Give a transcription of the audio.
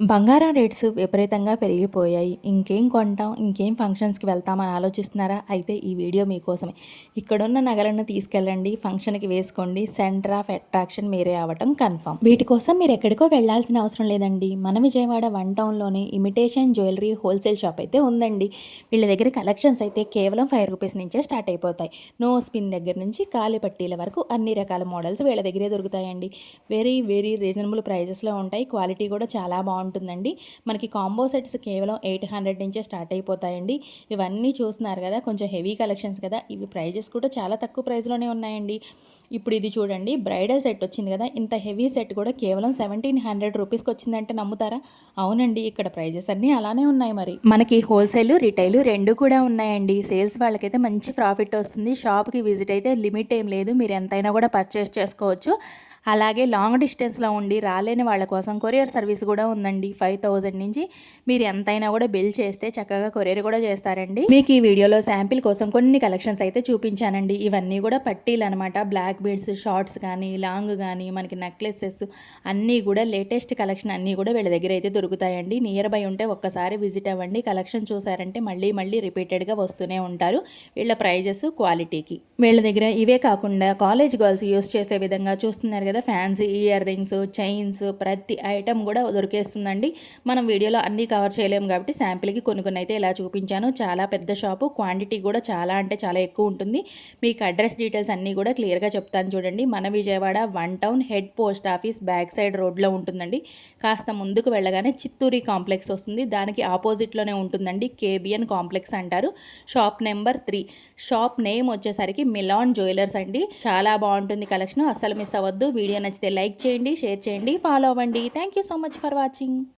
బంగారం రేట్స్ విపరీతంగా పెరిగిపోయాయి. ఇంకేం కొంటాం, ఇంకేం ఫంక్షన్స్‌కి వెళ్తామని ఆలోచిస్తున్నారా? అయితే ఈ వీడియో మీకోసమే. ఇక్కడున్న నగలను తీసుకెళ్ళండి, ఫంక్షన్‌కి వేసుకోండి. సెంటర్ ఆఫ్ అట్రాక్షన్ మీరే అవ్వటం కన్ఫర్మ్. వీటి కోసం మీరు ఎక్కడికో వెళ్ళాల్సిన అవసరం లేదండి. మన విజయవాడ వన్ టౌన్‌లోనే ఇమిటేషన్ జ్యువెలరీ హోల్సేల్ షాప్ అయితే ఉందండి. వీళ్ళ దగ్గర కలెక్షన్స్ అయితే కేవలం ₹5 నుంచే స్టార్ట్ అయిపోతాయి. నో స్పిన్ దగ్గర నుంచి కాలి పట్టీల వరకు అన్ని రకాల మోడల్స్ వీళ్ళ దగ్గరే దొరుకుతాయండి. వెరీ వెరీ రీజనబుల్ ప్రైజెస్‌లో ఉంటాయి. క్వాలిటీ కూడా చాలా బాగుంటుందండి. మనకి కాంబో సెట్స్ కేవలం 800 నుంచే స్టార్ట్ అయిపోతాయండి. ఇవన్నీ చూస్తున్నారు కదా, కొంచెం హెవీ కలెక్షన్స్ కదా, ఇవి ప్రైజెస్ కూడా చాలా తక్కువ ప్రైస్‌లోనే ఉన్నాయండి. ఇప్పుడు ఇది చూడండి, బ్రైడల్ సెట్ వచ్చింది కదా, ఇంత హెవీ సెట్ కూడా కేవలం ₹1700 వచ్చిందంటే నమ్ముతారా? అవునండి, ఇక్కడ ప్రైజెస్ అన్నీ అలానే ఉన్నాయి. మరి మనకి హోల్సేల్ రిటైల్ రెండు కూడా ఉన్నాయండి. సేల్స్ వాళ్ళకైతే మంచి ప్రాఫిట్ వస్తుంది. షాప్కి విజిట్ అయితే లిమిట్ ఏం లేదు, మీరు ఎంతైనా కూడా పర్చేస్ చేసుకోవచ్చు. అలాగే లాంగ్ డిస్టెన్స్లో ఉండి రాలేని వాళ్ళ కోసం కొరియర్ సర్వీస్ కూడా ఉందండి. 5000 నుంచి మీరు ఎంతైనా కూడా బిల్ చేస్తే చక్కగా కొరియర్ కూడా చేస్తారండి. మీకు ఈ వీడియోలో శాంపిల్ కోసం కొన్ని కలెక్షన్స్ అయితే చూపించానండి. ఇవన్నీ కూడా పట్టీలు అనమాట. బ్లాక్ బీడ్స్, షార్ట్స్ కానీ లాంగ్ కానీ మనకి నెక్లెసెస్ అన్నీ కూడా లేటెస్ట్ కలెక్షన్ అన్నీ కూడా వీళ్ళ దగ్గర అయితే దొరుకుతాయండి. నియర్ బై ఉంటే ఒక్కసారి విజిట్ అవ్వండి. కలెక్షన్ చూసారంటే మళ్ళీ మళ్ళీ రిపీటెడ్గా వస్తూనే ఉంటారు. వీళ్ళ ప్రైజెస్ క్వాలిటీకి. వీళ్ళ దగ్గర ఇవే కాకుండా కాలేజ్ గర్ల్స్ యూస్ చేసే విధంగా చూస్తున్నారు కదా, ఫ్యాన్సీ ఇయర్ రింగ్స్, చైన్స్, ప్రతి ఐటమ్ కూడా దొరికేస్తుందండి. మనం వీడియోలో అన్నీ కవర్ చేయలేము కాబట్టి శాంపిల్కి కొన్ని కొన్ని అయితే ఇలా చూపించాను. చాలా పెద్ద షాపు, క్వాంటిటీ కూడా చాలా అంటే చాలా ఎక్కువ ఉంటుంది. మీకు అడ్రస్ డీటెయిల్స్ అన్నీ కూడా క్లియర్గా చెప్తాను చూడండి. మన Vijayawada one town head post office back side రోడ్లో ఉంటుందండి. కాస్త ముందుకు వెళ్ళగానే చిత్తూరి కాంప్లెక్స్ వస్తుంది, దానికి ఆపోజిట్లోనే ఉంటుందండి. కేబిఎన్ కాంప్లెక్స్ అంటారు. Shop number 3. షాప్ నేమ్ వచ్చేసరికి మిలాన్ జ్యువెలర్స్ అండి. చాలా బాగుంటుంది కలెక్షన్, అస్సలు మిస్ అవ్వద్దు. వీడియో నచ్చితే లైక్ చేయండి, షేర్ చేయండి, ఫాలో అవ్వండి. Thank you so much for watching.